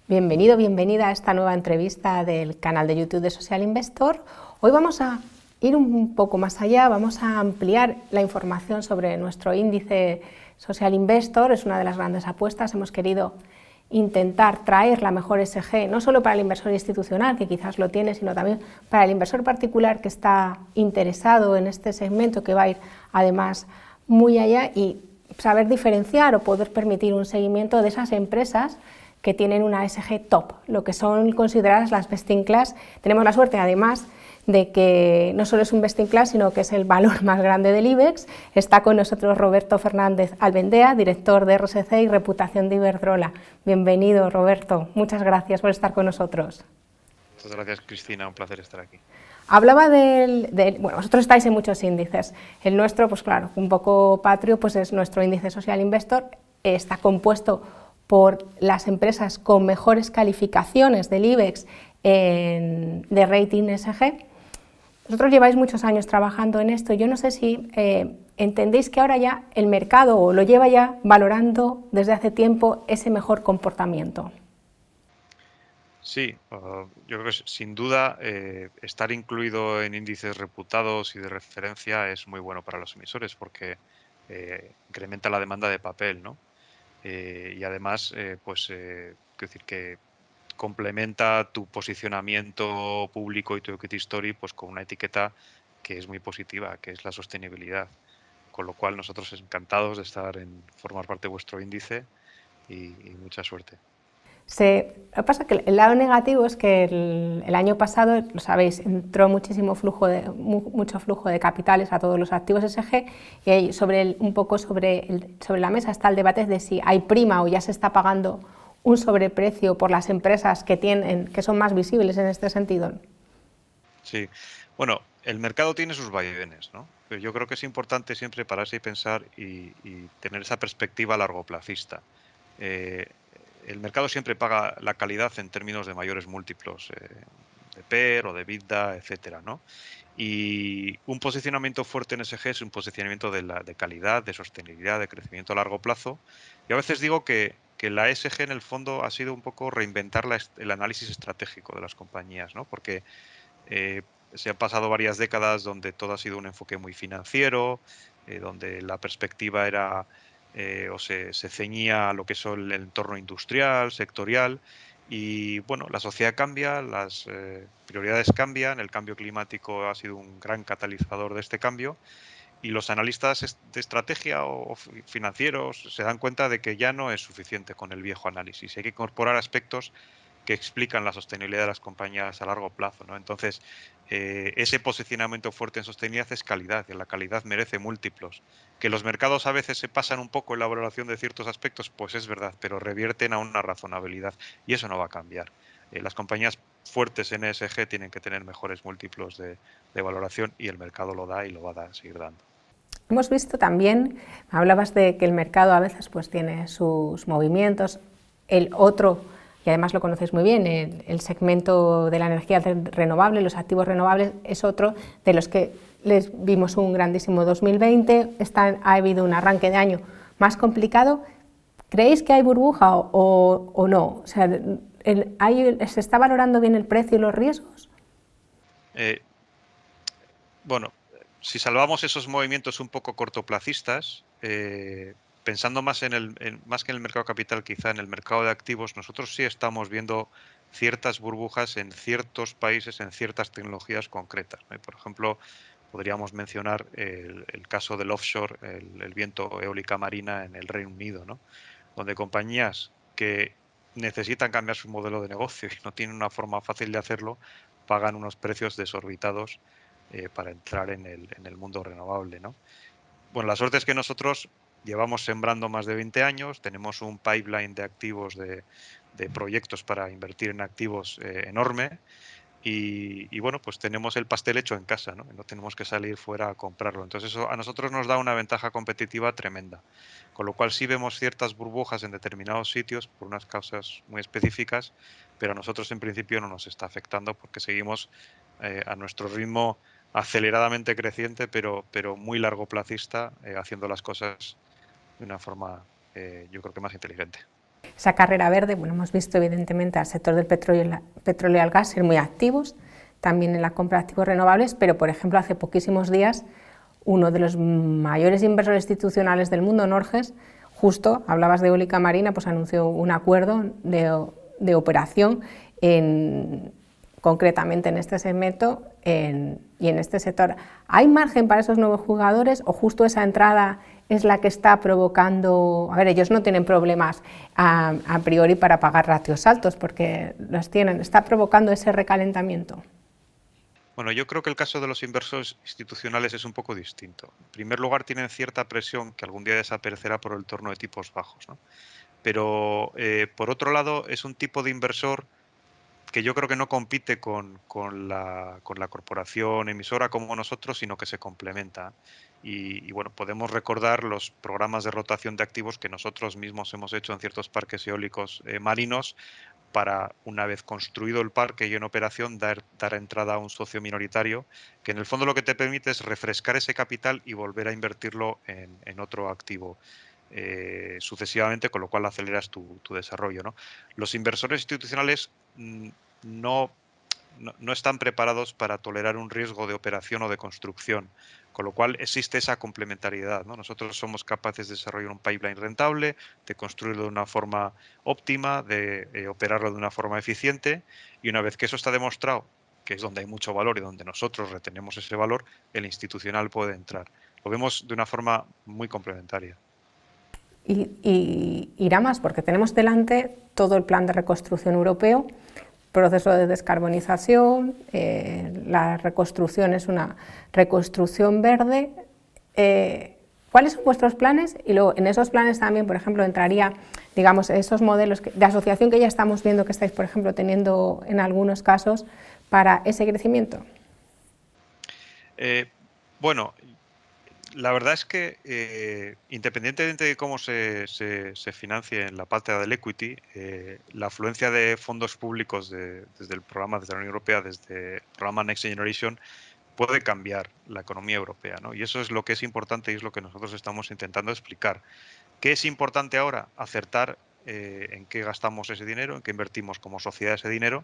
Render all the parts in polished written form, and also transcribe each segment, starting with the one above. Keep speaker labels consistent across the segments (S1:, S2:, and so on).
S1: Bienvenido, bienvenida a esta nueva entrevista del canal de YouTube de Social Investor. Hoy vamos a ir un poco más allá, vamos a ampliar la información sobre nuestro índice Social Investor. Es una de las grandes apuestas. Hemos querido intentar traer la mejor ESG, no solo para el inversor institucional, que quizás lo tiene, sino también para el inversor particular que está interesado en este segmento, que va a ir además muy allá, y saber diferenciar o poder permitir un seguimiento de esas empresas que tienen una ESG top, lo que son consideradas las best in class. Tenemos la suerte, además, de que no solo es un best in class, sino que es el valor más grande del IBEX. Está con nosotros Roberto Fernández Albendea, director de RSC y Reputación de Iberdrola. Bienvenido, Roberto. Muchas gracias por estar con nosotros.
S2: Muchas gracias, Cristina. Un placer estar aquí.
S1: Hablaba bueno, vosotros estáis en muchos índices. El nuestro, pues claro, un poco patrio, pues es nuestro índice Social Investor. Está compuesto por las empresas con mejores calificaciones del IBEX de rating ESG. Vosotros lleváis muchos años trabajando en esto. Yo no sé si entendéis que ahora ya el mercado o lo lleva ya valorando desde hace tiempo ese mejor comportamiento.
S2: Sí, yo creo que sin duda estar incluido en índices reputados y de referencia es muy bueno para los emisores porque incrementa la demanda de papel, ¿no? Y además, quiero decir que complementa tu posicionamiento público y tu equity story pues con una etiqueta que es muy positiva, que es la sostenibilidad. Con lo cual nosotros encantados de formar parte de vuestro índice y mucha suerte.
S1: Lo que pasa es que el lado negativo es que el año pasado, lo sabéis, entró mucho flujo de capitales a todos los activos ESG, y ahí un poco sobre la mesa está el debate de si hay prima o ya se está pagando un sobreprecio por las empresas que son más visibles en este sentido.
S2: Sí, bueno, el mercado tiene sus vaivenes, ¿no? Pero yo creo que es importante siempre pararse y pensar y tener esa perspectiva largoplacista. Eh, el mercado siempre paga la calidad en términos de mayores múltiplos, de PER o de EBITDA, etcétera, ¿no? Y un posicionamiento fuerte en ESG es un posicionamiento de calidad, de sostenibilidad, de crecimiento a largo plazo. Y a veces digo que la ESG en el fondo ha sido un poco reinventar el análisis estratégico de las compañías, ¿no? Porque eh, se han pasado varias décadas donde todo ha sido un enfoque muy financiero, donde la perspectiva era o se ceñía a lo que son el entorno industrial, sectorial. Y bueno, la sociedad cambia, las prioridades cambian, el cambio climático ha sido un gran catalizador de este cambio y los analistas de estrategia o financieros se dan cuenta de que ya no es suficiente con el viejo análisis. Hay que incorporar aspectos que explican la sostenibilidad de las compañías a largo plazo, ¿no? Entonces, ese posicionamiento fuerte en sostenibilidad es calidad, y la calidad merece múltiplos. Que los mercados a veces se pasan un poco en la valoración de ciertos aspectos, pues es verdad, pero revierten a una razonabilidad y eso no va a cambiar. Las compañías fuertes en ESG tienen que tener mejores múltiplos de valoración y el mercado lo da y lo va a seguir dando.
S1: Hemos visto también, hablabas de que el mercado a veces pues tiene sus movimientos, el otro, y además lo conocéis muy bien, el segmento de la energía renovable, los activos renovables, es otro de los que les vimos un grandísimo 2020, ha habido un arranque de año más complicado. ¿Creéis que hay burbuja o no? O sea, ¿se está valorando bien el precio y los riesgos?
S2: Bueno, si salvamos esos movimientos un poco cortoplacistas, pensando más más que en el mercado capital, quizá en el mercado de activos, nosotros sí estamos viendo ciertas burbujas en ciertos países, en ciertas tecnologías concretas, ¿no? Por ejemplo, podríamos mencionar el caso del offshore, el viento eólica marina en el Reino Unido, ¿no? Donde compañías que necesitan cambiar su modelo de negocio y no tienen una forma fácil de hacerlo, pagan unos precios desorbitados para entrar en el mundo renovable, ¿no? Bueno, la suerte es que nosotros llevamos sembrando más de 20 años, tenemos un pipeline de activos, de proyectos para invertir en activos enorme y bueno, pues tenemos el pastel hecho en casa, ¿no? No tenemos que salir fuera a comprarlo. Entonces eso a nosotros nos da una ventaja competitiva tremenda. Con lo cual sí vemos ciertas burbujas en determinados sitios por unas causas muy específicas, pero a nosotros en principio no nos está afectando porque seguimos a nuestro ritmo aceleradamente creciente, pero muy largoplacista, haciendo las cosas de una forma, yo creo que más inteligente.
S1: Esa carrera verde, bueno, hemos visto evidentemente al sector del petróleo y al gas ser muy activos, también en la compra de activos renovables, pero por ejemplo hace poquísimos días uno de los mayores inversores institucionales del mundo, Norges, justo, hablabas de eólica marina, pues anunció un acuerdo de operación concretamente en este segmento y en este sector. ¿Hay margen para esos nuevos jugadores o justo esa entrada es la que está provocando? A ver, ellos no tienen problemas a priori para pagar ratios altos porque los tienen. ¿Está provocando ese recalentamiento?
S2: Bueno, yo creo que el caso de los inversores institucionales es un poco distinto. En primer lugar, tienen cierta presión que algún día desaparecerá por el entorno de tipos bajos, ¿no? Pero, por otro lado, es un tipo de inversor que yo creo que no compite con la corporación emisora como nosotros, sino que se complementa. Y bueno, podemos recordar los programas de rotación de activos que nosotros mismos hemos hecho en ciertos parques eólicos marinos para, una vez construido el parque y en operación, dar entrada a un socio minoritario, que en el fondo lo que te permite es refrescar ese capital y volver a invertirlo en otro activo sucesivamente, con lo cual aceleras tu desarrollo, ¿no? Los inversores institucionales no, no están preparados para tolerar un riesgo de operación o de construcción, con lo cual existe esa complementariedad, ¿no? Nosotros somos capaces de desarrollar un pipeline rentable, de construirlo de una forma óptima, de operarlo de una forma eficiente, y una vez que eso está demostrado, que es donde hay mucho valor y donde nosotros retenemos ese valor, el institucional puede entrar. Lo vemos de una forma muy complementaria.
S1: Y irá más, porque tenemos delante todo el plan de reconstrucción europeo, proceso de descarbonización, la reconstrucción es una reconstrucción verde. ¿Cuáles son vuestros planes? Y luego en esos planes también, por ejemplo, entraría, digamos, esos modelos de asociación que ya estamos viendo que estáis, por ejemplo, teniendo en algunos casos para ese crecimiento.
S2: Bueno, la verdad es que independientemente de cómo se financie en la parte del equity, la afluencia de fondos públicos desde el programa, desde la Unión Europea, desde el programa Next Generation, puede cambiar la economía europea, ¿no? Y eso es lo que es importante y es lo que nosotros estamos intentando explicar. ¿Qué es importante ahora? Acertar en qué gastamos ese dinero, en qué invertimos como sociedad ese dinero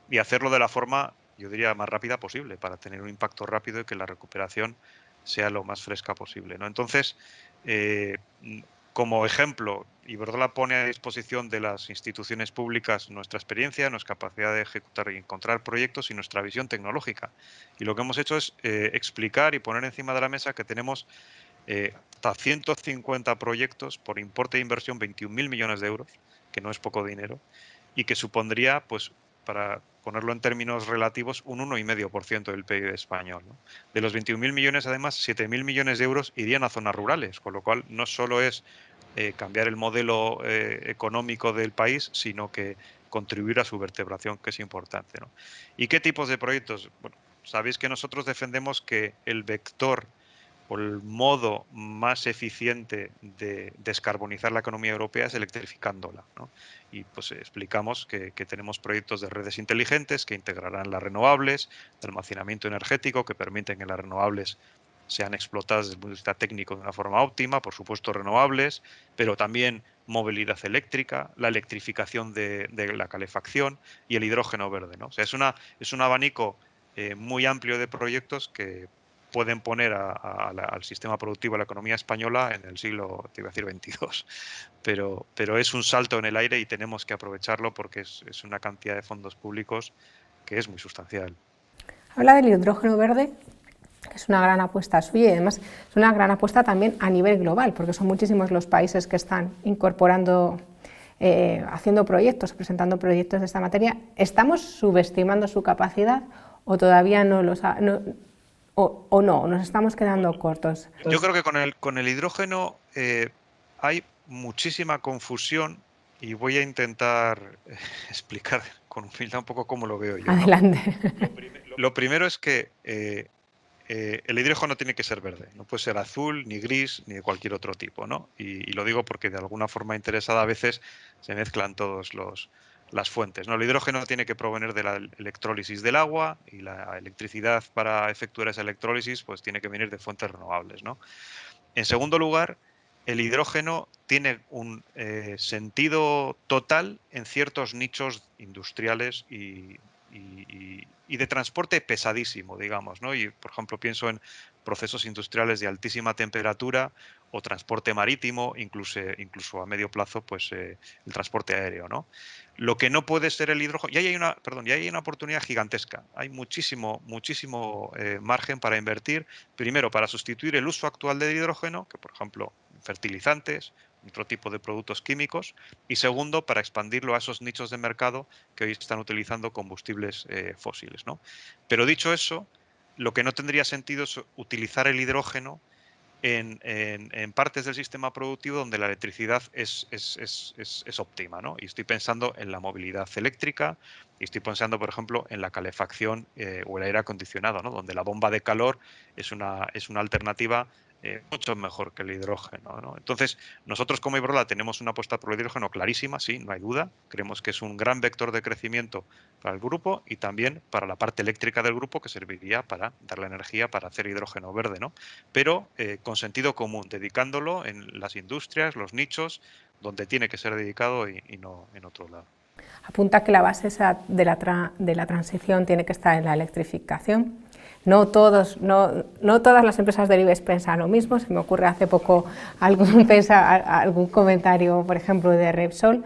S2: y hacerlo de la forma, yo diría, más rápida posible para tener un impacto rápido y que la recuperación sea lo más fresca posible, ¿no? Entonces, como ejemplo, Iberdrola pone a disposición de las instituciones públicas nuestra experiencia, nuestra capacidad de ejecutar y encontrar proyectos y nuestra visión tecnológica. Y lo que hemos hecho es explicar y poner encima de la mesa que tenemos hasta 150 proyectos por importe de inversión 21.000 millones de euros, que no es poco dinero, y que supondría, pues, para ponerlo en términos relativos, un 1,5% del PIB español, ¿no? De los 21.000 millones, además, 7.000 millones de euros irían a zonas rurales, con lo cual no solo es cambiar el modelo económico del país, sino que contribuir a su vertebración, que es importante, ¿no? ¿Y qué tipos de proyectos? Bueno, sabéis que nosotros defendemos que el vector o el modo más eficiente de descarbonizar la economía europea es electrificándola, ¿no? Y pues explicamos que tenemos proyectos de redes inteligentes que integrarán las renovables, de almacenamiento energético, que permiten que las renovables sean explotadas desde el punto de vista técnico de una forma óptima, por supuesto renovables, pero también movilidad eléctrica, la electrificación de la calefacción y el hidrógeno verde, ¿no? O sea, es un abanico muy amplio de proyectos que pueden poner al sistema productivo, a la economía española en el siglo, te iba a decir 22, pero es un salto en el aire y tenemos que aprovecharlo porque es una cantidad de fondos públicos que es muy sustancial.
S1: Habla del hidrógeno verde, que es una gran apuesta suya y además es una gran apuesta también a nivel global, porque son muchísimos los países que están incorporando, haciendo proyectos, presentando proyectos de esta materia. ¿Estamos subestimando su capacidad o todavía no o no, nos estamos quedando cortos?
S2: Yo creo que con el hidrógeno hay muchísima confusión y voy a intentar explicar con humildad un poco cómo lo veo yo, ¿no?
S1: Adelante.
S2: Lo primero es que el hidrógeno tiene que ser verde, no puede ser azul, ni gris, ni de cualquier otro tipo, ¿no? Y lo digo porque de alguna forma interesada a veces se mezclan todos las fuentes, ¿no? El hidrógeno tiene que provenir de la electrólisis del agua y la electricidad para efectuar esa electrólisis pues tiene que venir de fuentes renovables, ¿no? En segundo lugar, el hidrógeno tiene un sentido total en ciertos nichos industriales y de transporte pesadísimo, digamos, ¿no? Y, por ejemplo, pienso en procesos industriales de altísima temperatura o transporte marítimo, incluso a medio plazo, pues el transporte aéreo, ¿no? Lo que no puede ser el hidrógeno, ya hay una oportunidad gigantesca. Hay muchísimo margen para invertir. Primero, para sustituir el uso actual del hidrógeno, que por ejemplo, fertilizantes, otro tipo de productos químicos, y segundo, para expandirlo a esos nichos de mercado que hoy están utilizando combustibles fósiles, ¿no? Pero dicho eso, lo que no tendría sentido es utilizar el hidrógeno en partes del sistema productivo donde la electricidad es óptima, ¿no? Y estoy pensando en la movilidad eléctrica y estoy pensando, por ejemplo, en la calefacción o el aire acondicionado, ¿no? Donde la bomba de calor es una alternativa mucho mejor que el hidrógeno, ¿no? Entonces, nosotros como Iberdrola tenemos una apuesta por el hidrógeno clarísima, sí, no hay duda. Creemos que es un gran vector de crecimiento para el grupo y también para la parte eléctrica del grupo que serviría para dar la energía para hacer hidrógeno verde, ¿no? Pero con sentido común, dedicándolo en las industrias, los nichos, donde tiene que ser dedicado y no en otro lado.
S1: Apunta que la base de la transición tiene que estar en la electrificación. No todas las empresas del IBEX piensan lo mismo. Se me ocurre hace poco algún comentario, por ejemplo, de Repsol.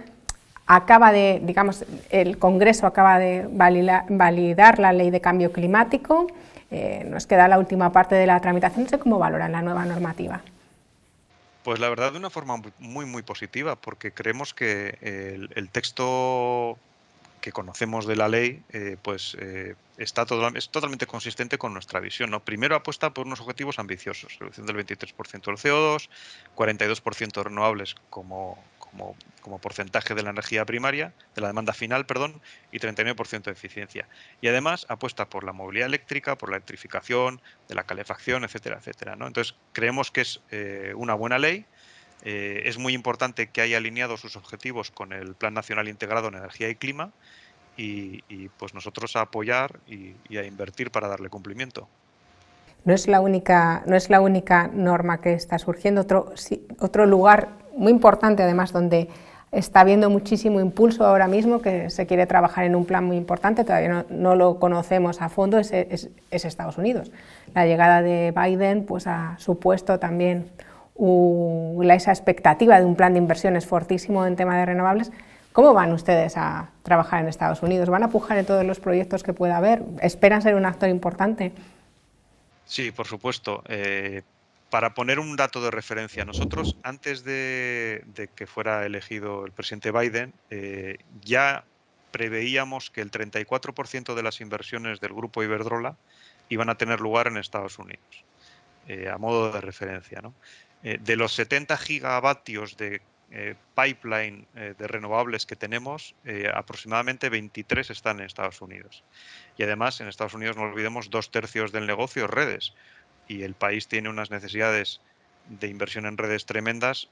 S1: El Congreso acaba de validar la Ley de Cambio Climático. Nos queda la última parte de la tramitación. No sé cómo valoran la nueva normativa.
S2: Pues la verdad de una forma muy positiva, porque creemos que el texto que conocemos de la ley, es totalmente consistente con nuestra visión, ¿no? Primero apuesta por unos objetivos ambiciosos, reducción del 23% del CO2, 42% renovables como porcentaje de la energía primaria, de la demanda final, perdón, y 39% de eficiencia. Y además apuesta por la movilidad eléctrica, por la electrificación, de la calefacción, etcétera, etcétera, ¿no? Entonces creemos que es una buena ley. Es muy importante que haya alineado sus objetivos con el Plan Nacional Integrado en Energía y Clima pues nosotros a apoyar y a invertir para darle cumplimiento.
S1: No es la única norma que está surgiendo. Otro lugar muy importante, además, donde está habiendo muchísimo impulso ahora mismo, que se quiere trabajar en un plan muy importante, todavía no lo conocemos a fondo, es Estados Unidos. La llegada de Biden pues, ha supuesto también esa expectativa de un plan de inversiones fortísimo en tema de renovables. ¿Cómo van ustedes a trabajar en Estados Unidos? ¿Van a pujar en todos los proyectos que pueda haber? ¿Esperan ser un actor importante?
S2: Sí, por supuesto. Para poner un dato de referencia, nosotros antes de que fuera elegido el presidente Biden, ya preveíamos que el 34% de las inversiones del grupo Iberdrola iban a tener lugar en Estados Unidos, a modo de referencia, ¿no? De los 70 gigavatios de pipeline de renovables que tenemos, aproximadamente 23 están en Estados Unidos. Y además, en Estados Unidos, no olvidemos, 2/3 del negocio es redes. Y el país tiene unas necesidades de inversión en redes tremendas,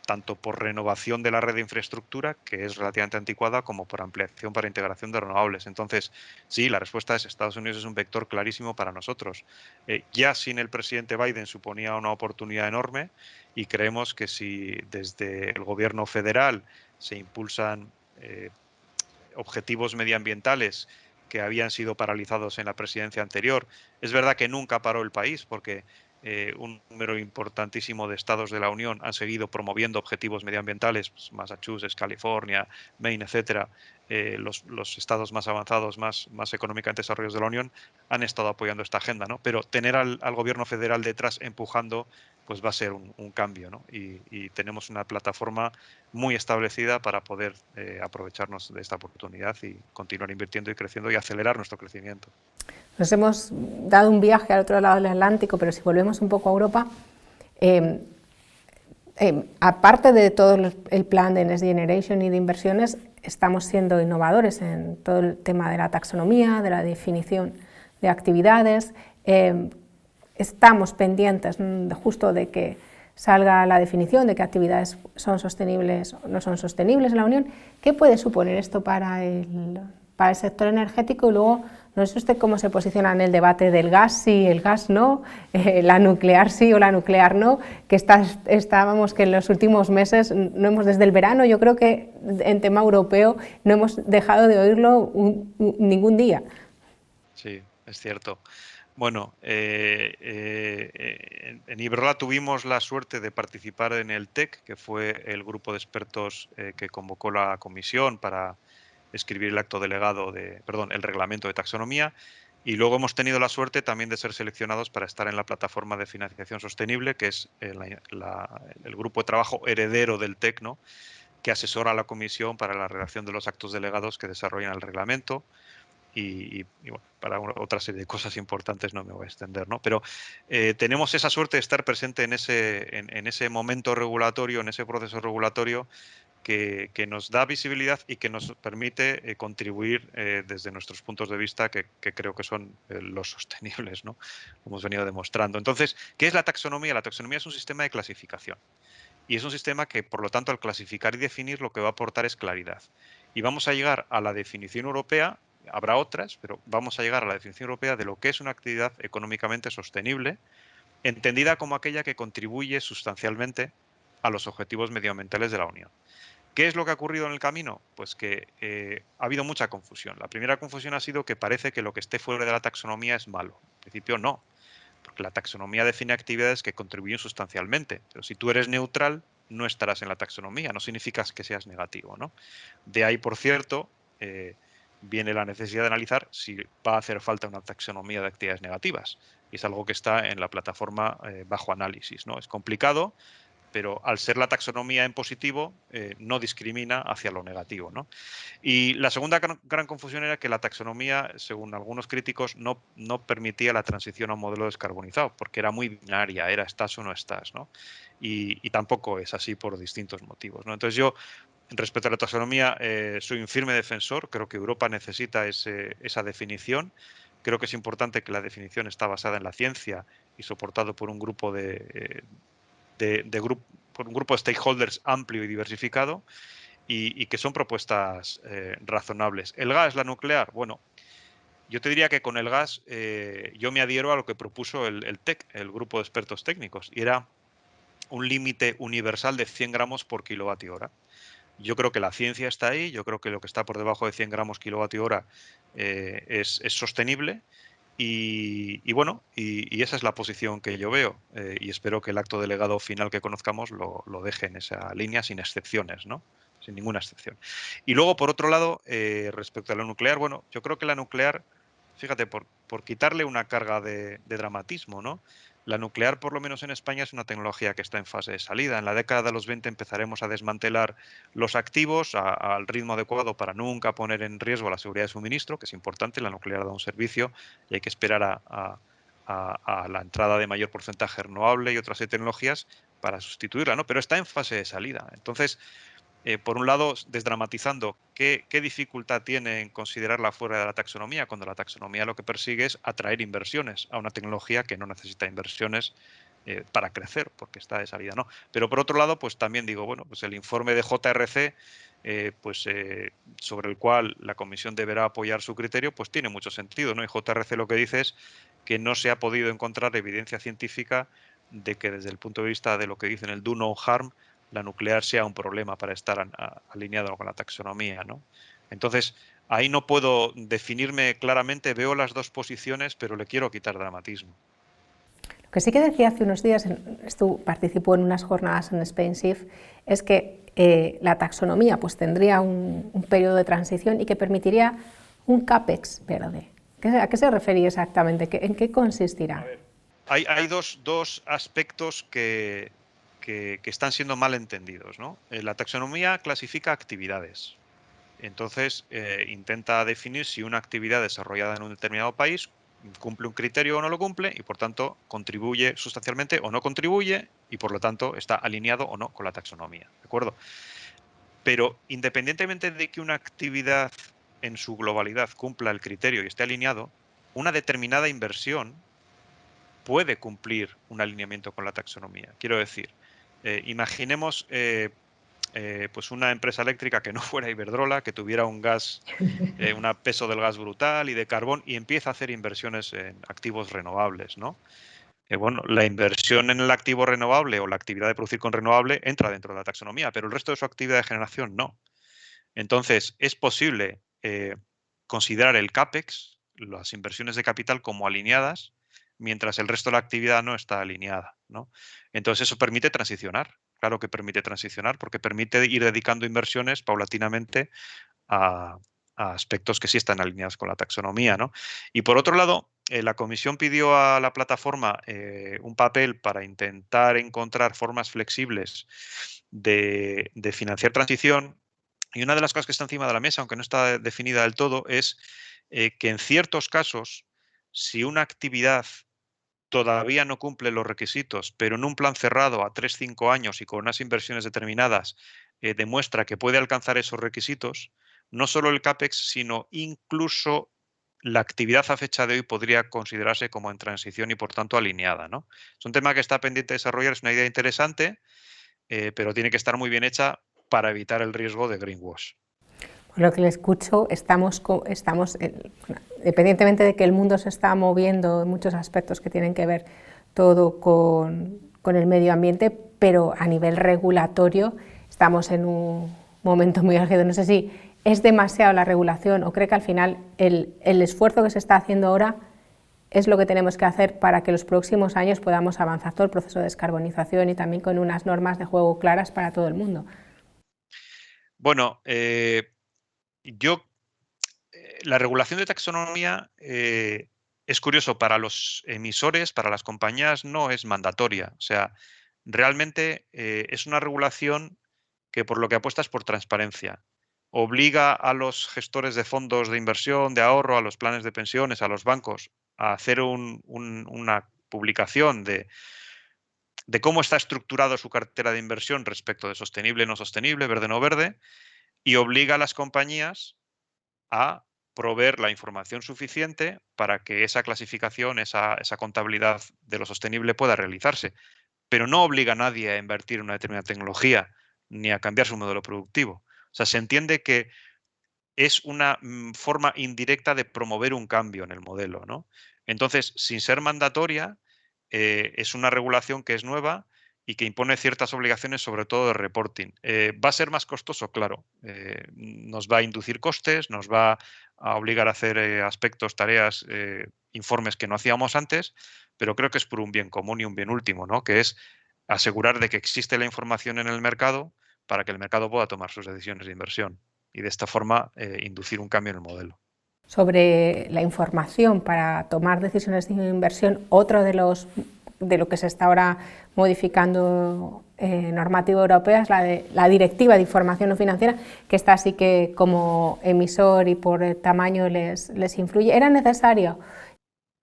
S2: tanto por renovación de la red de infraestructura, que es relativamente anticuada, como por ampliación para integración de renovables. Entonces, sí, la respuesta es Estados Unidos es un vector clarísimo para nosotros. Ya sin el presidente Biden suponía una oportunidad enorme y creemos que si desde el gobierno federal se impulsan objetivos medioambientales que habían sido paralizados en la presidencia anterior. Es verdad que nunca paró el país porque un número importantísimo de estados de la Unión han seguido promoviendo objetivos medioambientales, pues Massachusetts, California, Maine, etcétera. Los estados más avanzados, más económicamente desarrollados de la Unión, han estado apoyando esta agenda, ¿no? Pero tener al gobierno federal detrás empujando, pues va a ser un cambio, ¿no? Y tenemos una plataforma muy establecida para poder aprovecharnos de esta oportunidad y continuar invirtiendo y creciendo y acelerar nuestro crecimiento.
S1: Nos hemos dado un viaje al otro lado del Atlántico, pero si volvemos un poco a Europa, aparte de todo el plan de Next Generation y de inversiones, estamos siendo innovadores en todo el tema de la taxonomía, de la definición de actividades. Estamos pendientes justo de que salga la definición de qué actividades son sostenibles o no son sostenibles en la Unión. ¿Qué puede suponer esto para el sector energético? Y luego, no sé usted cómo se posiciona en el debate del gas sí, el gas no, la nuclear sí o la nuclear no, que estábamos que en los últimos meses, no hemos, desde el verano, yo creo que en tema europeo no hemos dejado de oírlo ningún día.
S2: Sí, es cierto. Bueno, en Iberdrola tuvimos la suerte de participar en el TEC, que fue el grupo de expertos que convocó la comisión para escribir el acto delegado perdón, el reglamento de taxonomía. Y luego hemos tenido la suerte también de ser seleccionados para estar en la plataforma de financiación sostenible, que es el grupo de trabajo heredero del TEC, ¿no?, que asesora a la comisión para la redacción de los actos delegados que desarrollan el reglamento. Y bueno, para otra serie de cosas importantes no me voy a extender, ¿no? Pero tenemos esa suerte de estar presente en ese momento regulatorio, en ese proceso regulatorio que nos da visibilidad y que nos permite contribuir desde nuestros puntos de vista, que creo que son los sostenibles, ¿no? Lo hemos venido demostrando. Entonces, ¿qué es la taxonomía? La taxonomía es un sistema de clasificación. Y es un sistema que, por lo tanto, al clasificar y definir, lo que va a aportar es claridad. Y vamos a llegar a la definición europea, habrá otras, pero vamos a llegar a la definición europea de lo que es una actividad económicamente sostenible, entendida como aquella que contribuye sustancialmente a los objetivos medioambientales de la Unión. ¿Qué es lo que ha ocurrido en el camino? Pues que ha habido mucha confusión. La primera confusión ha sido que parece que lo que esté fuera de la taxonomía es malo. En principio no, porque la taxonomía define actividades que contribuyen sustancialmente, pero si tú eres neutral, no estarás en la taxonomía, no significa que seas negativo, ¿no? De ahí, por cierto, viene la necesidad de analizar si va a hacer falta una taxonomía de actividades negativas, y es algo que está en la plataforma bajo análisis, ¿no? Es complicado, pero al ser la taxonomía en positivo, no discrimina hacia lo negativo, ¿no? Y la segunda gran confusión era que la taxonomía, según algunos críticos, no permitía la transición a un modelo descarbonizado, porque era muy binaria, era estás o no estás, ¿no? Y tampoco es así por distintos motivos, ¿no? Entonces yo, respecto a la taxonomía, soy un firme defensor, creo que Europa necesita esa definición. Creo que es importante que la definición está basada en la ciencia y soportado por un grupo por un grupo de stakeholders amplio y diversificado, y que son propuestas razonables. ¿El gas, la nuclear? Bueno, yo te diría que con el gas yo me adhiero a lo que propuso el TEC, el grupo de expertos técnicos, y era un límite universal de 100 gramos por kilovatio hora. Yo creo que la ciencia está ahí, yo creo que lo que está por debajo de 100 gramos kilovatio hora es sostenible. Y bueno, y esa es la posición que yo veo, y espero que el acto delegado final que conozcamos lo deje en esa línea sin excepciones, ¿no? Sin ninguna excepción. Y luego, por otro lado, respecto a la nuclear, bueno, yo creo que la nuclear, fíjate, por quitarle una carga de dramatismo, ¿no? La nuclear, por lo menos en España, es una tecnología que está en fase de salida. En la década de los 20 empezaremos a desmantelar los activos al ritmo adecuado para nunca poner en riesgo la seguridad de suministro, que es importante. La nuclear da un servicio y hay que esperar a la entrada de mayor porcentaje renovable y otras tecnologías para sustituirla, ¿no? Pero está en fase de salida. Entonces, por un lado, desdramatizando qué dificultad tiene en considerarla fuera de la taxonomía, cuando la taxonomía lo que persigue es atraer inversiones a una tecnología que no necesita inversiones para crecer, porque está de salida, ¿no? Pero por otro lado, pues también digo, bueno, pues el informe de JRC, sobre el cual la comisión deberá apoyar su criterio, pues tiene mucho sentido, ¿no? Y JRC lo que dice es que no se ha podido encontrar evidencia científica de que desde el punto de vista de lo que dicen el do no harm, la nuclear sea un problema para estar alineado con la taxonomía, ¿no? Entonces, ahí no puedo definirme claramente, veo las dos posiciones, pero le quiero quitar dramatismo.
S1: Lo que sí que decía hace unos días, participó en unas jornadas en SpainShift, es que la taxonomía pues, tendría un periodo de transición y que permitiría un CAPEX verde. ¿A qué se refería exactamente? ¿En qué consistirá?
S2: A ver, hay dos aspectos que están siendo mal entendidos, ¿no? La taxonomía clasifica actividades. Entonces, intenta definir si una actividad desarrollada en un determinado país cumple un criterio o no lo cumple, y por tanto contribuye sustancialmente o no contribuye, y por lo tanto está alineado o no con la taxonomía. ¿De acuerdo? Pero independientemente de que una actividad en su globalidad cumpla el criterio y esté alineado, una determinada inversión puede cumplir un alineamiento con la taxonomía. Quiero decir, Imaginemos pues una empresa eléctrica que no fuera Iberdrola, que tuviera un gas, un peso del gas brutal y de carbón, y empieza a hacer inversiones en activos renovables, ¿no? Bueno, la inversión en el activo renovable o la actividad de producir con renovable entra dentro de la taxonomía, pero el resto de su actividad de generación no. Entonces, es posible considerar el CAPEX, las inversiones de capital, como alineadas, mientras el resto de la actividad no está alineada, ¿no? Entonces, eso permite transicionar. Claro que permite transicionar porque permite ir dedicando inversiones paulatinamente a, a aspectos que sí están alineados con la taxonomía, ¿no? Y por otro lado, la comisión pidió a la plataforma un papel para intentar encontrar formas flexibles de financiar transición. Y una de las cosas que está encima de la mesa, aunque no está definida del todo, es que en ciertos casos, si una actividad todavía no cumple los requisitos, pero en un plan cerrado a 3 5 años y con unas inversiones determinadas demuestra que puede alcanzar esos requisitos, no solo el CAPEX, sino incluso la actividad a fecha de hoy podría considerarse como en transición y por tanto alineada, ¿no? Es un tema que está pendiente de desarrollar, es una idea interesante, pero tiene que estar muy bien hecha para evitar el riesgo de greenwash.
S1: Por lo que le escucho, independientemente de que el mundo se está moviendo en muchos aspectos que tienen que ver todo con el medio ambiente, pero a nivel regulatorio estamos en un momento muy álgido. No sé si es demasiado la regulación o cree que al final el esfuerzo que se está haciendo ahora es lo que tenemos que hacer para que los próximos años podamos avanzar todo el proceso de descarbonización y también con unas normas de juego claras para todo el mundo.
S2: Bueno, la regulación de taxonomía es curioso, para los emisores, para las compañías no es mandatoria. O sea, realmente es una regulación que por lo que apuesta es por transparencia. Obliga a los gestores de fondos de inversión, de ahorro, a los planes de pensiones, a los bancos, a hacer una publicación de cómo está estructurado su cartera de inversión respecto de sostenible, no sostenible, verde, no verde, y obliga a las compañías a proveer la información suficiente para que esa clasificación, esa contabilidad de lo sostenible pueda realizarse. Pero no obliga a nadie a invertir en una determinada tecnología ni a cambiar su modelo productivo. O sea, se entiende que es una forma indirecta de promover un cambio en el modelo, ¿no? Entonces, sin ser mandatoria, es una regulación que es nueva y que impone ciertas obligaciones, sobre todo de reporting. ¿Va a ser más costoso? Claro. Nos va a inducir costes, nos va a obligar a hacer aspectos, tareas, informes que no hacíamos antes, pero creo que es por un bien común y un bien último, ¿no? Que es asegurar de que existe la información en el mercado para que el mercado pueda tomar sus decisiones de inversión y de esta forma inducir un cambio en el modelo.
S1: Sobre la información para tomar decisiones de inversión, otro de lo que se está ahora modificando normativa europea es la Directiva de Información No Financiera, que está así que como emisor y por tamaño les influye. ¿Era necesario?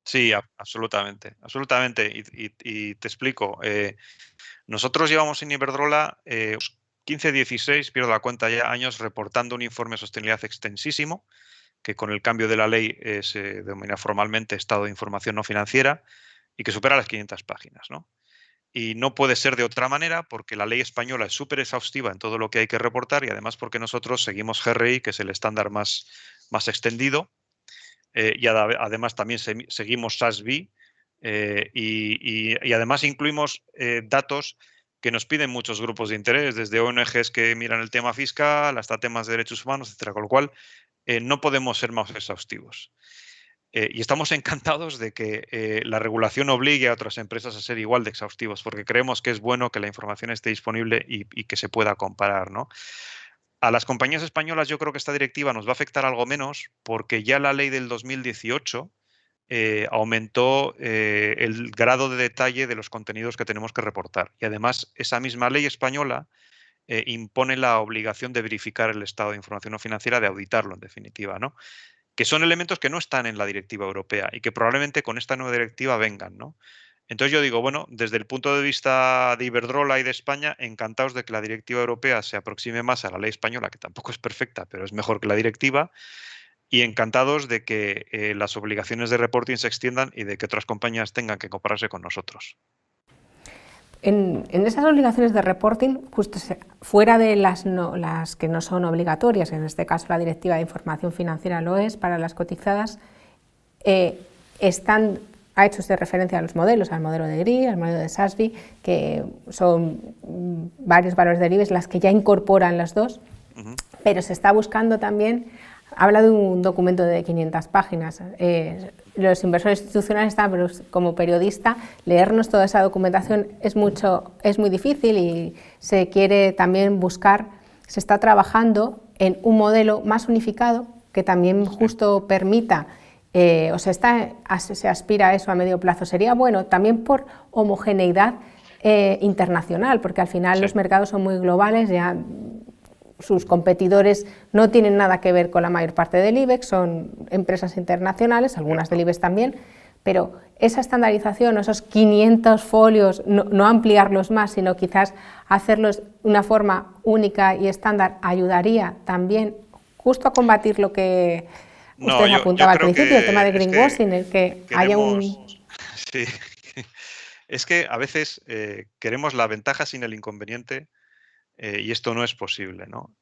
S2: Sí, absolutamente, absolutamente. Y te explico. Nosotros llevamos en Iberdrola 15, 16, pierdo la cuenta ya, años reportando un informe de sostenibilidad extensísimo, que con el cambio de la ley se denomina formalmente Estado de Información No Financiera y que supera las 500 páginas, ¿no? Y no puede ser de otra manera porque la ley española es súper exhaustiva en todo lo que hay que reportar y además porque nosotros seguimos GRI, que es el estándar más extendido, y además también seguimos SASB, y además incluimos datos que nos piden muchos grupos de interés, desde ONGs que miran el tema fiscal hasta temas de derechos humanos, etcétera, con lo cual no podemos ser más exhaustivos. Y estamos encantados de que la regulación obligue a otras empresas a ser igual de exhaustivos, porque creemos que es bueno que la información esté disponible y que se pueda comparar, ¿no? A las compañías españolas yo creo que esta directiva nos va a afectar algo menos porque ya la ley del 2018 aumentó el grado de detalle de los contenidos que tenemos que reportar. Y además esa misma ley española impone la obligación de verificar el estado de información no financiera, de auditarlo en definitiva, ¿no? Que son elementos que no están en la directiva europea y que probablemente con esta nueva directiva vengan, ¿no? Entonces yo digo, bueno, desde el punto de vista de Iberdrola y de España, encantados de que la directiva europea se aproxime más a la ley española, que tampoco es perfecta, pero es mejor que la directiva, y encantados de que las obligaciones de reporting se extiendan y de que otras compañías tengan que compararse con nosotros.
S1: en esas obligaciones de reporting, justo fuera de las que no son obligatorias, en este caso la Directiva de Información Financiera lo es para las cotizadas, ha hecho usted referencia a los modelos, al modelo de GRI, al modelo de SASB, que son varios valores del IBEX, las que ya incorporan las dos, pero se está buscando también. Habla de un documento de 500 páginas. Los inversores institucionales están, pero como periodista, leernos toda esa documentación es muy difícil y se quiere también buscar, se está trabajando en un modelo más unificado que también justo permita, se aspira a eso a medio plazo. Sería bueno también por homogeneidad internacional, porque al final los mercados son muy globales, ya sus competidores no tienen nada que ver con la mayor parte del IBEX, son empresas internacionales, algunas del IBEX también, pero esa estandarización, esos 500 folios, no ampliarlos más, sino quizás hacerlos de una forma única y estándar, ayudaría también justo a combatir lo que usted apuntaba al principio, el tema de greenwashing, el que haya un...
S2: Sí, es que a veces queremos la ventaja sin el inconveniente. Y esto no es posible, ¿no?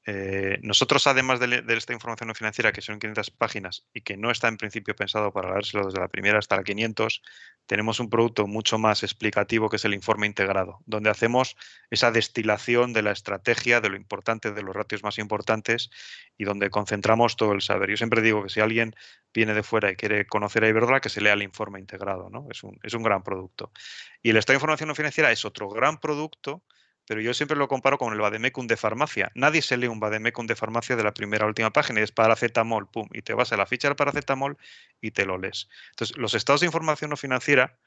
S2: Nosotros, además de esta información no financiera, que son 500 páginas y que no está en principio pensado para leérselo desde la primera hasta la 500, tenemos un producto mucho más explicativo que es el informe integrado, donde hacemos esa destilación de la estrategia, de lo importante, de los ratios más importantes y donde concentramos todo el saber. Yo siempre digo que si alguien viene de fuera y quiere conocer a Iberdrola, que se lea el informe integrado, ¿no? Es un gran producto. Y el estado de información no financiera es otro gran producto, pero yo siempre lo comparo con el vademecum de farmacia. Nadie se lee un vademecum de farmacia de la primera a la última página, y es paracetamol, pum, y te vas a la ficha del paracetamol y te lo lees. Entonces, los estados de información no financiera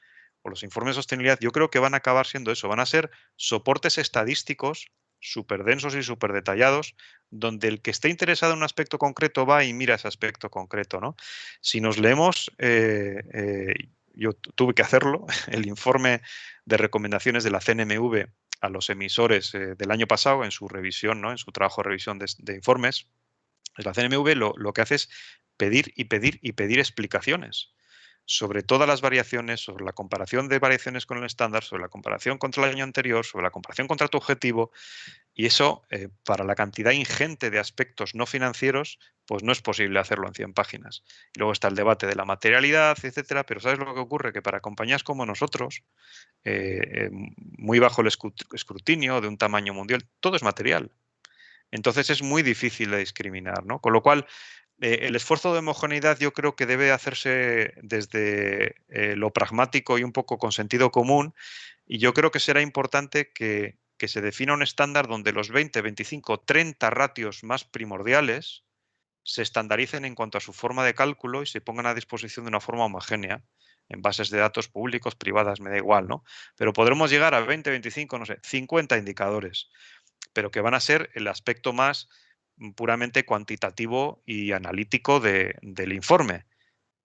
S2: o los informes de sostenibilidad, yo creo que van a acabar siendo eso, van a ser soportes estadísticos súper densos y súper detallados, donde el que esté interesado en un aspecto concreto va y mira ese aspecto concreto, ¿no? Si nos leemos, yo tuve que hacerlo, el informe de recomendaciones de la CNMV a los emisores del año pasado en su revisión, ¿no? En su trabajo de revisión de informes, pues la CNMV lo que hace es pedir y pedir y pedir explicaciones sobre todas las variaciones, sobre la comparación de variaciones con el estándar, sobre la comparación contra el año anterior, sobre la comparación contra tu objetivo, y eso, para la cantidad ingente de aspectos no financieros, pues no es posible hacerlo en 100 páginas. Y luego está el debate de la materialidad, etcétera, pero ¿sabes lo que ocurre? Que para compañías como nosotros, muy bajo el escrutinio, de un tamaño mundial, todo es material. Entonces es muy difícil de discriminar, ¿no? Con lo cual, el esfuerzo de homogeneidad yo creo que debe hacerse desde lo pragmático y un poco con sentido común, y yo creo que será importante que se defina un estándar donde los 20, 25, 30 ratios más primordiales se estandaricen en cuanto a su forma de cálculo y se pongan a disposición de una forma homogénea en bases de datos públicos, privadas, me da igual, ¿no? Pero podremos llegar a 20, 25, no sé, 50 indicadores, pero que van a ser el aspecto más puramente cuantitativo y analítico del informe.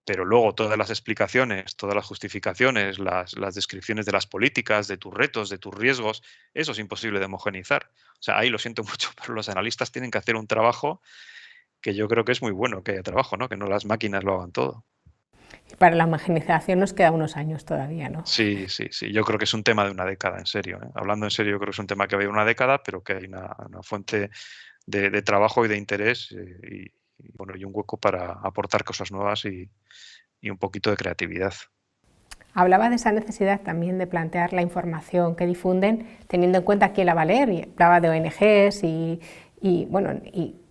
S2: Pero luego todas las explicaciones, todas las justificaciones, las descripciones de las políticas, de tus retos, de tus riesgos, eso es imposible de homogeneizar. O sea, ahí lo siento mucho, pero los analistas tienen que hacer un trabajo que yo creo que es muy bueno que haya trabajo, ¿no? Que no las máquinas lo hagan todo.
S1: Y para la homogeneización nos queda unos años todavía, ¿no?
S2: Sí, sí, sí. Yo creo que es un tema de una década, en serio, ¿eh? Hablando en serio, yo creo que es un tema que va a ir una década, pero que hay una fuente de trabajo y de interés bueno, y un hueco para aportar cosas nuevas y un poquito de creatividad.
S1: Hablaba de esa necesidad también de plantear la información que difunden, teniendo en cuenta quién la va a leer, y hablaba de ONGs y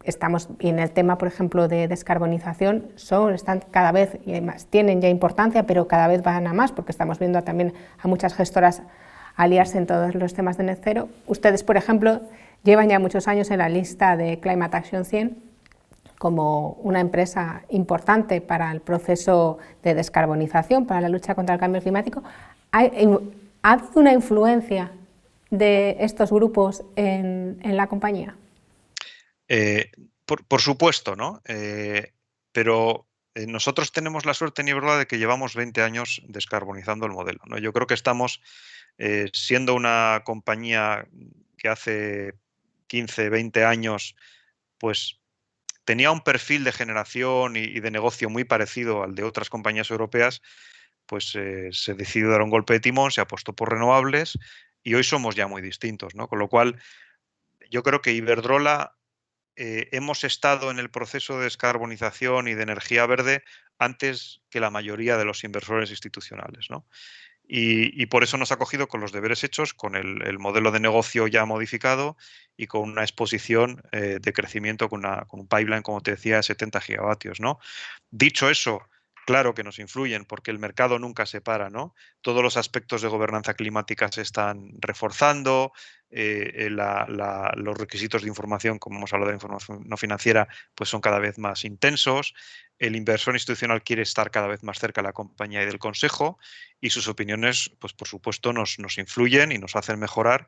S1: estamos en el tema, por ejemplo, de descarbonización, están cada vez, y además tienen ya importancia, pero cada vez van a más, porque estamos viendo también a muchas gestoras aliarse en todos los temas de net cero. Ustedes, por ejemplo, llevan ya muchos años en la lista de Climate Action 100, como una empresa importante para el proceso de descarbonización, para la lucha contra el cambio climático. ¿Ha habido una influencia de estos grupos en la compañía?
S2: Por supuesto, ¿no? Pero nosotros tenemos la suerte en Iberdrola de que llevamos 20 años descarbonizando el modelo, ¿no? Yo creo que estamos siendo una compañía que hace 15, 20 años, pues tenía un perfil de generación y de negocio muy parecido al de otras compañías europeas, pues se decidió dar un golpe de timón, se apostó por renovables y hoy somos ya muy distintos, ¿no? Con lo cual, yo creo que Iberdrola hemos estado en el proceso de descarbonización y de energía verde antes que la mayoría de los inversores institucionales, ¿no? Y por eso nos ha cogido con los deberes hechos, con el modelo de negocio ya modificado y con una exposición de crecimiento, con un pipeline, como te decía, de 70 gigavatios, ¿no? Dicho eso, claro que nos influyen porque el mercado nunca se para, ¿no? Todos los aspectos de gobernanza climática se están reforzando, los requisitos de información, como hemos hablado de información no financiera, pues son cada vez más intensos. El inversor institucional quiere estar cada vez más cerca de la compañía y del consejo, y sus opiniones, pues por supuesto, nos influyen y nos hacen mejorar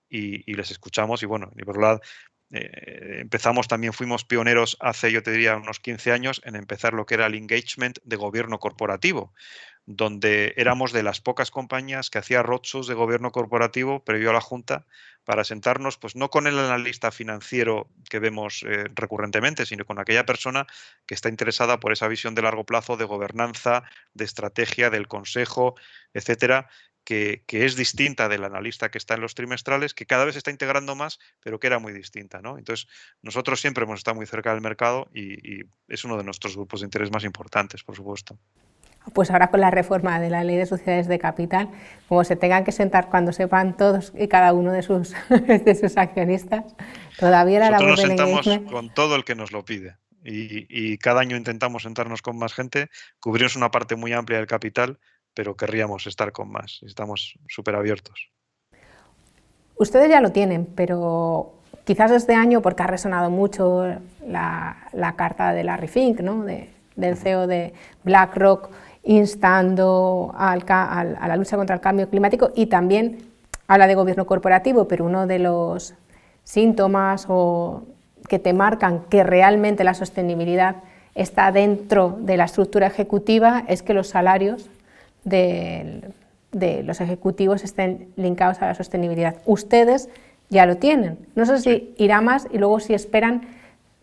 S2: y les escuchamos. Y bueno, y por verdad, empezamos también, fuimos pioneros hace, yo te diría, unos 15 años en empezar lo que era el engagement de gobierno corporativo, donde éramos de las pocas compañías que hacía roadshows de gobierno corporativo previo a la Junta para sentarnos, pues no con el analista financiero que vemos recurrentemente, sino con aquella persona que está interesada por esa visión de largo plazo de gobernanza, de estrategia, del consejo, etcétera, que es distinta del analista que está en los trimestrales, que cada vez se está integrando más, pero que era muy distinta, ¿no? Entonces, nosotros siempre hemos estado muy cerca del mercado y es uno de nuestros grupos de interés más importantes, por supuesto.
S1: Pues ahora con la reforma de la Ley de Sociedades de Capital, como se tengan que sentar cuando sepan todos y cada uno de sus, de sus accionistas, todavía la
S2: Nosotros
S1: labor
S2: nos
S1: del
S2: sentamos
S1: engagement.
S2: con todo el que nos lo pide y cada año intentamos sentarnos con más gente, cubrimos una parte muy amplia del capital, pero querríamos estar con más. Estamos súper abiertos.
S1: Ustedes ya lo tienen, pero quizás este año, porque ha resonado mucho la carta de Larry Fink, ¿no? Del CEO de BlackRock, instando a la lucha contra el cambio climático, y también habla de gobierno corporativo, pero uno de los síntomas que te marcan que realmente la sostenibilidad está dentro de la estructura ejecutiva es que los salarios de los ejecutivos estén linkados a la sostenibilidad. Ustedes ya lo tienen. No sé si irá más y luego si esperan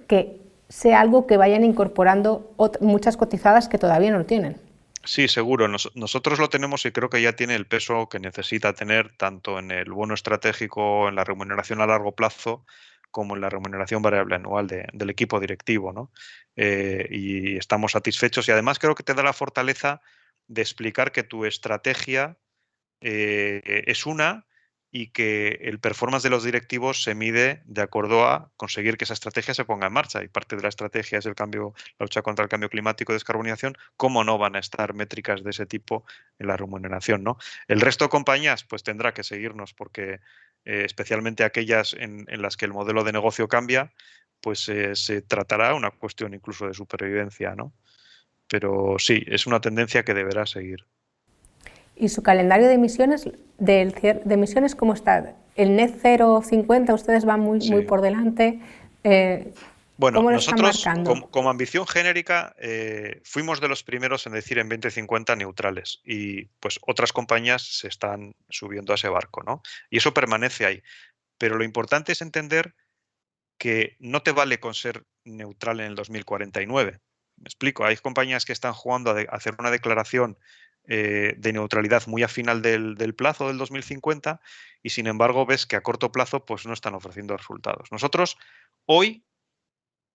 S1: que sea algo que vayan incorporando muchas cotizadas que todavía no lo tienen.
S2: Sí, seguro. Nosotros lo tenemos y creo que ya tiene el peso que necesita tener tanto en el bono estratégico, en la remuneración a largo plazo, como en la remuneración variable anual del equipo directivo, ¿no? Y estamos satisfechos y además creo que te da la fortaleza de explicar que tu estrategia es una y que el performance de los directivos se mide de acuerdo a conseguir que esa estrategia se ponga en marcha. Y parte de la estrategia es el cambio, la lucha contra el cambio climático y descarbonización. ¿Cómo no van a estar métricas de ese tipo en la remuneración, ¿no? El resto de compañías pues tendrá que seguirnos porque especialmente aquellas en las que el modelo de negocio cambia, pues se tratará una cuestión incluso de supervivencia, ¿no? Pero sí, es una tendencia que deberá seguir.
S1: ¿Y su calendario de emisiones, cómo está? ¿El net 0,50 ustedes van muy
S2: Sí.
S1: por delante?
S2: Bueno,
S1: ¿Cómo lo están
S2: nosotros
S1: marcando?
S2: como ambición genérica fuimos de los primeros en decir en 2050 neutrales y pues otras compañías se están subiendo a ese barco, ¿no? Y eso permanece ahí. Pero lo importante es entender que no te vale con ser neutral en el 2049. Me explico, hay compañías que están jugando a hacer una declaración de neutralidad muy a final del plazo del 2050 y sin embargo ves que a corto plazo pues no están ofreciendo resultados. Nosotros hoy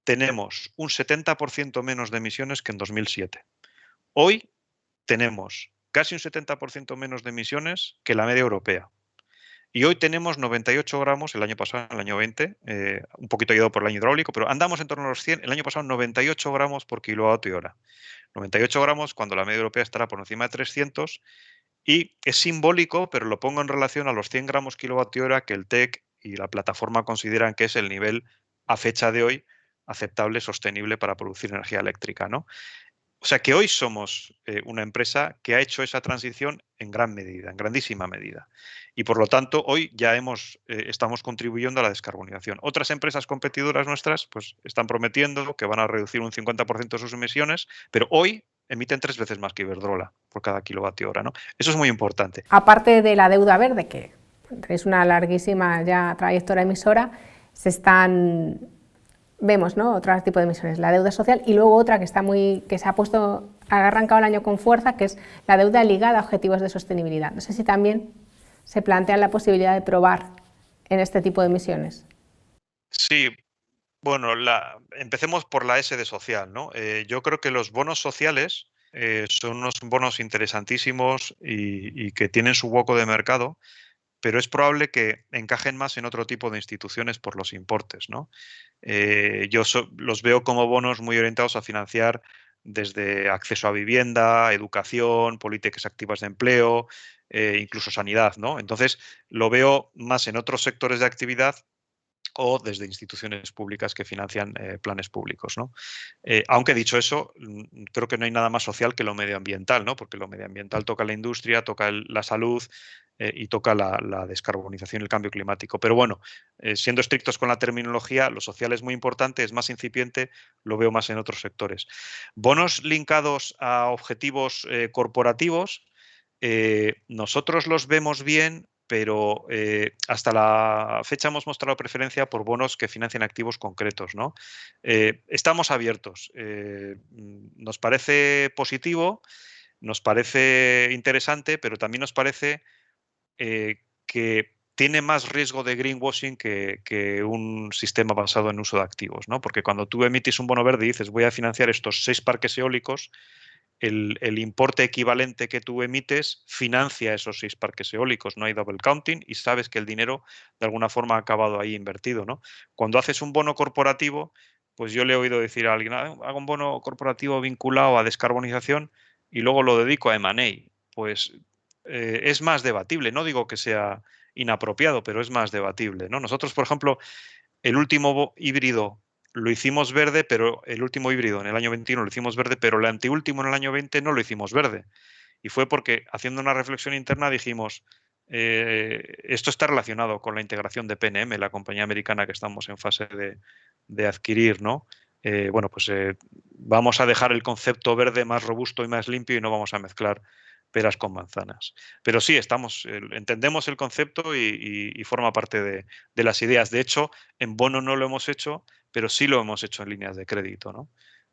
S2: tenemos un 70% menos de emisiones que en 2007. Hoy tenemos casi un 70% menos de emisiones que la media europea. Y hoy tenemos 98 gramos, el año pasado, el año 20, un poquito ayudado por el año hidráulico, pero andamos en torno a los 100, el año pasado 98 gramos por kilovatio hora. 98 gramos cuando la media europea estará por encima de 300 y es simbólico, pero lo pongo en relación a los 100 gramos kilovatio hora que el TEC y la plataforma consideran que es el nivel a fecha de hoy aceptable, sostenible para producir energía eléctrica, ¿no? O sea que hoy somos una empresa que ha hecho esa transición en gran medida, en grandísima medida. Y por lo tanto, hoy ya estamos contribuyendo a la descarbonización. Otras empresas competidoras nuestras pues, están prometiendo que van a reducir un 50% sus emisiones, pero hoy emiten 3 veces más que Iberdrola por cada kilovatio hora, ¿no? Eso es muy importante.
S1: Aparte de la deuda verde, que es una larguísima ya trayectoria emisora, vemos, ¿no?, otro tipo de emisiones, la deuda social, y luego otra que se ha arrancado el año con fuerza, que es la deuda ligada a objetivos de sostenibilidad. No sé si también se plantean la posibilidad de probar en este tipo de emisiones?
S2: Sí, bueno, empecemos por la S de social, ¿no? Yo creo que los bonos sociales son unos bonos interesantísimos y que tienen su hueco de mercado, pero es probable que encajen más en otro tipo de instituciones por los importes, ¿no? Los veo como bonos muy orientados a financiar desde acceso a vivienda, educación, políticas activas de empleo, incluso sanidad, ¿no? Entonces, lo veo más en otros sectores de actividad o desde instituciones públicas que financian planes públicos, ¿no? Aunque dicho eso, creo que no hay nada más social que lo medioambiental, ¿no? Porque lo medioambiental toca la industria, toca la salud y toca la descarbonización y el cambio climático. Pero bueno, siendo estrictos con la terminología, lo social es muy importante, es más incipiente, lo veo más en otros sectores. Bonos linkados a objetivos corporativos, nosotros los vemos bien, pero hasta la fecha hemos mostrado preferencia por bonos que financian activos concretos, ¿no? Estamos abiertos. Nos parece positivo, nos parece interesante, pero también nos parece que tiene más riesgo de greenwashing que un sistema basado en uso de activos, ¿no? Porque cuando tú emites un bono verde y dices voy a financiar estos 6 parques eólicos, el importe equivalente que tú emites financia esos 6 parques eólicos, no hay double counting y sabes que el dinero de alguna forma ha acabado ahí invertido, ¿no? Cuando haces un bono corporativo, pues yo le he oído decir a alguien, hago un bono corporativo vinculado a descarbonización y luego lo dedico a M&A. Pues es más debatible, no digo que sea inapropiado, pero es más debatible, ¿no? Nosotros, por ejemplo, el último híbrido lo hicimos verde, pero el último híbrido en el año 21 lo hicimos verde, pero el anteúltimo en el año 20 no lo hicimos verde. Y fue porque, haciendo una reflexión interna, dijimos, esto está relacionado con la integración de PNM, la compañía americana que estamos en fase de adquirir, ¿no? Bueno, pues vamos a dejar el concepto verde más robusto y más limpio y no vamos a mezclar peras con manzanas. Pero sí, entendemos el concepto y forma parte de las ideas. De hecho, en bono no lo hemos hecho, pero sí lo hemos hecho en líneas de crédito, ¿no?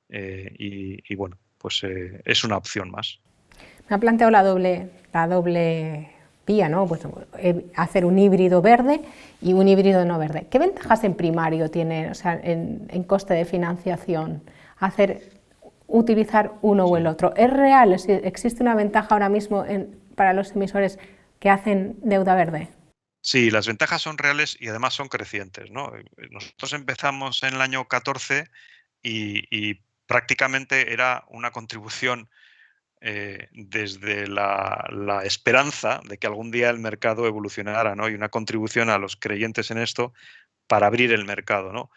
S2: Y bueno, pues es una opción más.
S1: Me ha planteado la doble vía, ¿no? Pues, hacer un híbrido verde y un híbrido no verde. ¿Qué ventajas en primario tiene, o sea, en coste de financiación, utilizar uno o el otro? ¿Es real? ¿Existe una ventaja ahora mismo para los emisores que hacen deuda verde?
S2: Sí, las ventajas son reales y además son crecientes, ¿no? Nosotros empezamos en el año 14 y prácticamente era una contribución desde la esperanza de que algún día el mercado evolucionara, ¿no? Y una contribución a los creyentes en esto para abrir el mercado, ¿no?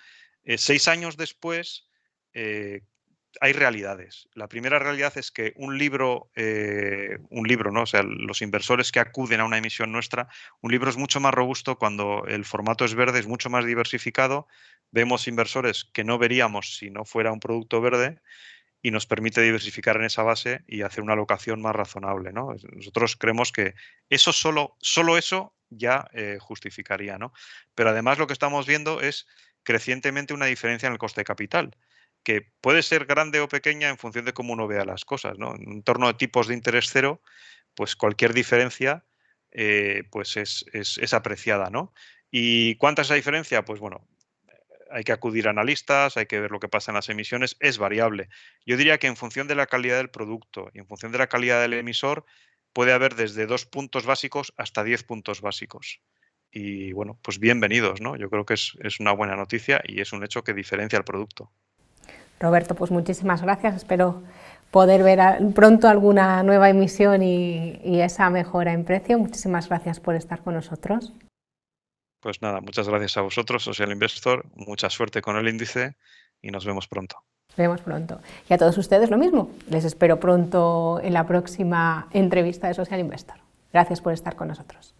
S2: 6 años después eh, hay realidades. La primera realidad es que un libro, ¿no? O sea, los inversores que acuden a una emisión nuestra, un libro es mucho más robusto cuando el formato es verde, es mucho más diversificado. Vemos inversores que no veríamos si no fuera un producto verde y nos permite diversificar en esa base y hacer una alocación más razonable, ¿no? Nosotros creemos que eso solo eso ya justificaría, ¿no? Pero además lo que estamos viendo es crecientemente una diferencia en el coste de capital, que puede ser grande o pequeña en función de cómo uno vea las cosas, ¿no? En un torno de tipos de interés cero, pues cualquier diferencia pues es apreciada, ¿no? ¿Y cuánta es esa diferencia? Pues bueno, hay que acudir a analistas, hay que ver lo que pasa en las emisiones, es variable. Yo diría que en función de la calidad del producto y en función de la calidad del emisor, puede haber desde 2 puntos básicos hasta 10 puntos básicos. Y bueno, pues bienvenidos, ¿no? Yo creo que es una buena noticia y es un hecho que diferencia el producto.
S1: Roberto, pues muchísimas gracias. Espero poder ver pronto alguna nueva emisión y esa mejora en precio. Muchísimas gracias por estar con nosotros.
S2: Pues nada, muchas gracias a vosotros, Social Investor, mucha suerte con el índice y nos vemos pronto.
S1: Nos vemos pronto. Y a todos ustedes lo mismo. Les espero pronto en la próxima entrevista de Social Investor. Gracias por estar con nosotros.